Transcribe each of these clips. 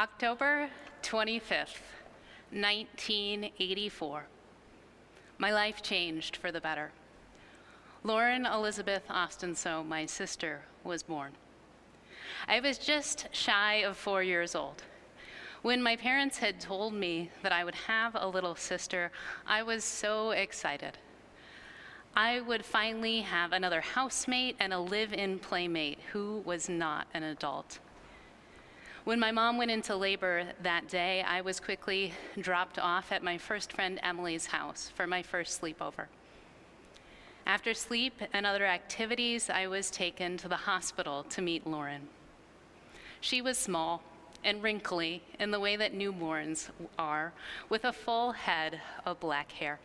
October 25th, 1984. My life changed for the better. Lauren Elizabeth Ostenso, my sister, was born. I was just shy of 4 years old. When my parents had told me that I would have a little sister, I was so excited. I would finally have another housemate and a live-in playmate who was not an adult. When my mom went into labor that day, I was quickly dropped off at my first friend Emily's house for my first sleepover. After sleep and other activities, I was taken to the hospital to meet Lauren. She was small and wrinkly in the way that newborns are, with a full head of black hair.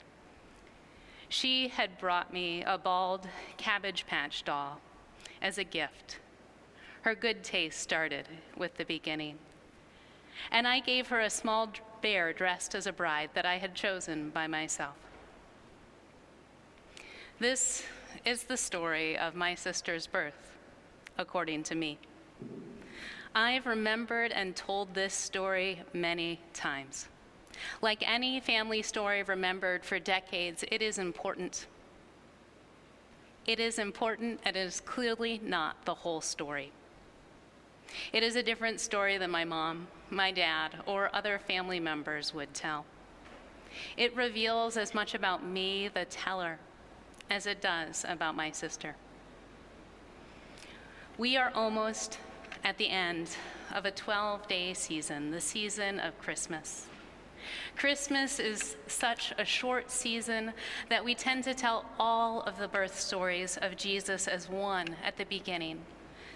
She had brought me a bald Cabbage Patch doll as a gift. Her good taste started with the beginning. And I gave her a small bear dressed as a bride that I had chosen by myself. This is the story of my sister's birth, according to me. I've remembered and told this story many times. Like any family story remembered for decades, it is important. It is important, and it is clearly not the whole story. It is a different story than my mom, my dad, or other family members would tell. It reveals as much about me, the teller, as it does about my sister. We are almost at the end of a 12-day season, the season of Christmas. Christmas is such a short season that we tend to tell all of the birth stories of Jesus as one at the beginning,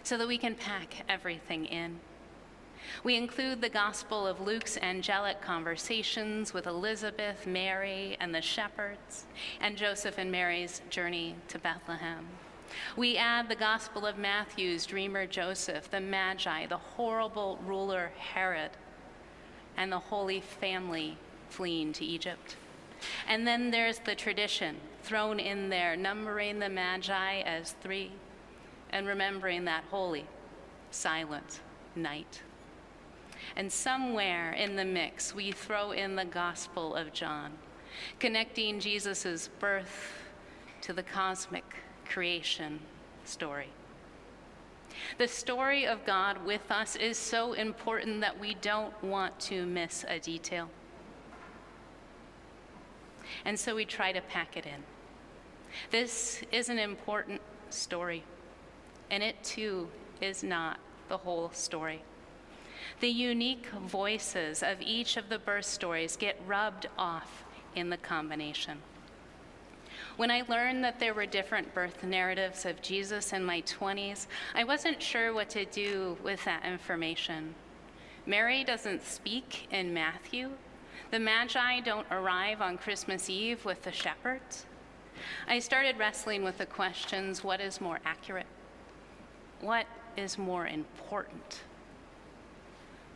so that we can pack everything in. We include the Gospel of Luke's angelic conversations with Elizabeth, Mary, and the shepherds, and Joseph and Mary's journey to Bethlehem. We add the Gospel of Matthew's dreamer Joseph, the Magi, the horrible ruler Herod, and the Holy Family fleeing to Egypt. And then there's the tradition thrown in there, numbering the Magi as 3, and remembering that holy, silent night. And somewhere in the mix, we throw in the Gospel of John, connecting Jesus' birth to the cosmic creation story. The story of God with us is so important that we don't want to miss a detail. And so we try to pack it in. This is an important story, and it too is not the whole story. The unique voices of each of the birth stories get rubbed off in the combination. When I learned that there were different birth narratives of Jesus in my 20s, I wasn't sure what to do with that information. Mary doesn't speak in Matthew. The Magi don't arrive on Christmas Eve with the shepherds. I started wrestling with the questions: what is more accurate? What is more important?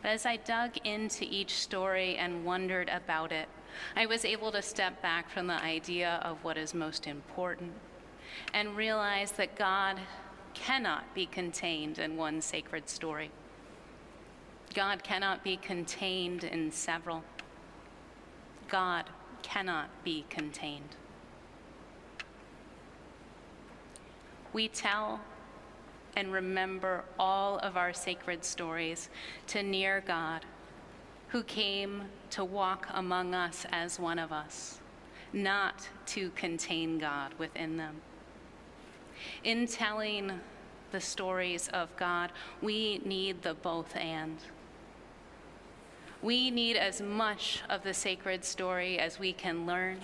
But as I dug into each story and wondered about it, I was able to step back from the idea of what is most important and realize that God cannot be contained in one sacred story. God cannot be contained in several. God cannot be contained. We tell and remember all of our sacred stories to near God, who came to walk among us as one of us, not to contain God within them. In telling the stories of God, we need the both and. We need as much of the sacred story as we can learn,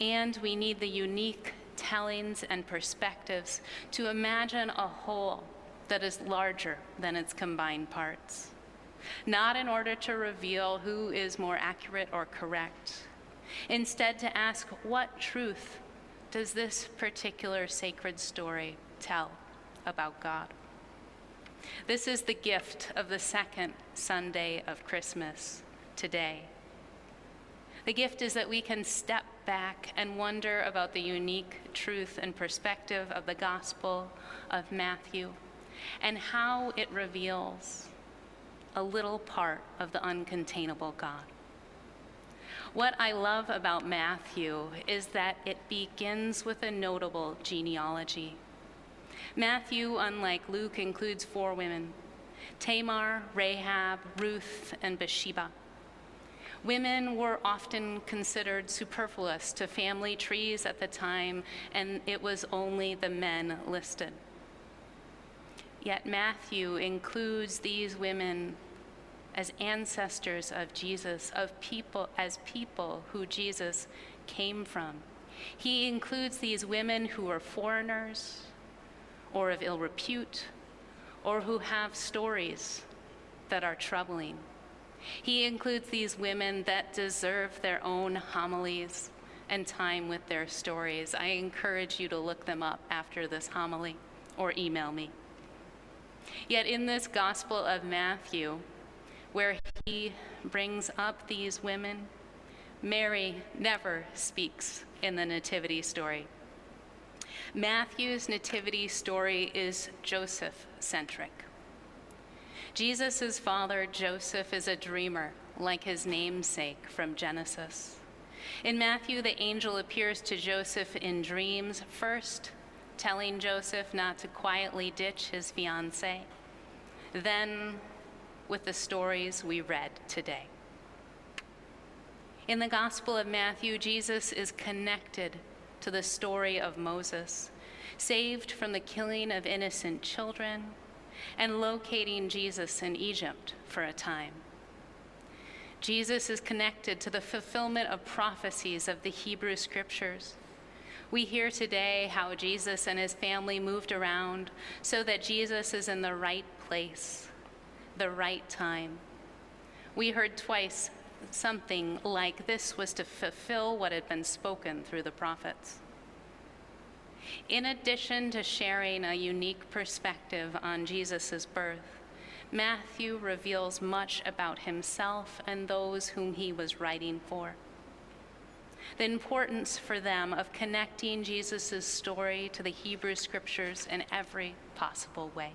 and we need the unique tellings and perspectives to imagine a whole that is larger than its combined parts. Not in order to reveal who is more accurate or correct. Instead, to ask, what truth does this particular sacred story tell about God? This is the gift of the second Sunday of Christmas today. The gift is that we can step back and wonder about the unique truth and perspective of the Gospel of Matthew and how it reveals a little part of the uncontainable God. What I love about Matthew is that it begins with a notable genealogy. Matthew, unlike Luke, includes 4 women: Tamar, Rahab, Ruth, and Bathsheba. Women were often considered superfluous to family trees at the time, and it was only the men listed. Yet Matthew includes these women as ancestors of Jesus, as people who Jesus came from. He includes these women who are foreigners or of ill repute or who have stories that are troubling. He includes these women that deserve their own homilies and time with their stories. I encourage you to look them up after this homily or email me. Yet in this Gospel of Matthew, where he brings up these women, Mary never speaks in the nativity story. Matthew's nativity story is Joseph-centric. Jesus' father, Joseph, is a dreamer, like his namesake from Genesis. In Matthew, the angel appears to Joseph in dreams, first telling Joseph not to quietly ditch his fiancée, then with the stories we read today. In the Gospel of Matthew, Jesus is connected to the story of Moses, saved from the killing of innocent children, and locating Jesus in Egypt for a time. Jesus is connected to the fulfillment of prophecies of the Hebrew Scriptures. We hear today how Jesus and his family moved around so that Jesus is in the right place, the right time. We heard twice something like this was to fulfill what had been spoken through the prophets. In addition to sharing a unique perspective on Jesus' birth, Matthew reveals much about himself and those whom he was writing for. The importance for them of connecting Jesus' story to the Hebrew Scriptures in every possible way.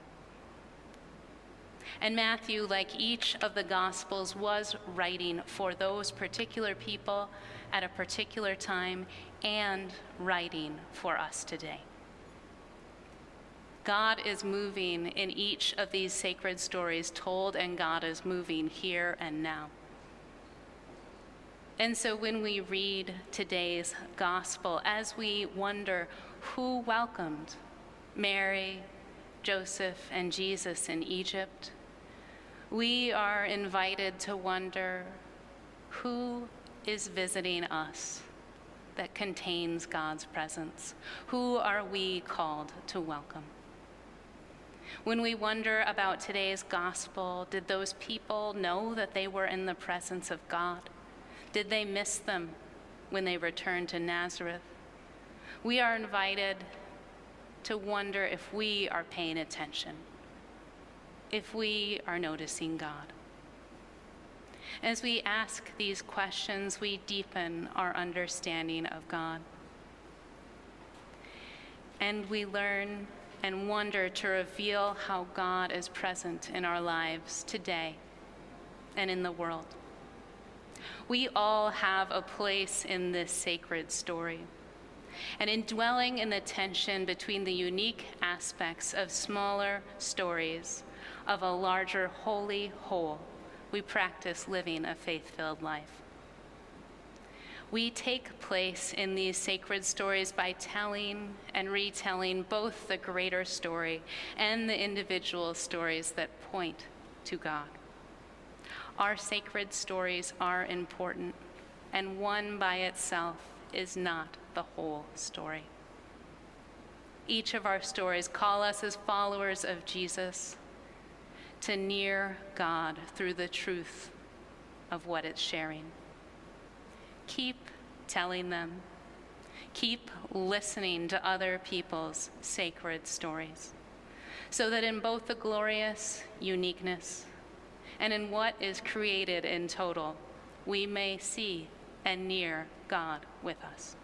And Matthew, like each of the Gospels, was writing for those particular people at a particular time and writing for us today. God is moving in each of these sacred stories told, and God is moving here and now. And so when we read today's Gospel, as we wonder who welcomed Mary, Joseph, and Jesus in Egypt, we are invited to wonder who is visiting us that contains God's presence. Who are we called to welcome? When we wonder about today's gospel, did those people know that they were in the presence of God? Did they miss them when they returned to Nazareth? We are invited to wonder if we are paying attention, if we are noticing God. As we ask these questions, we deepen our understanding of God. And we learn and wonder to reveal how God is present in our lives today and in the world. We all have a place in this sacred story. And in dwelling in the tension between the unique aspects of smaller stories of a larger holy whole, we practice living a faith-filled life. We take place in these sacred stories by telling and retelling both the greater story and the individual stories that point to God. Our sacred stories are important, and one by itself is not the whole story. Each of our stories call us as followers of Jesus to near God through the truth of what it's sharing. Keep telling them. Keep listening to other people's sacred stories, so that in both the glorious uniqueness and in what is created in total, we may see and near God with us.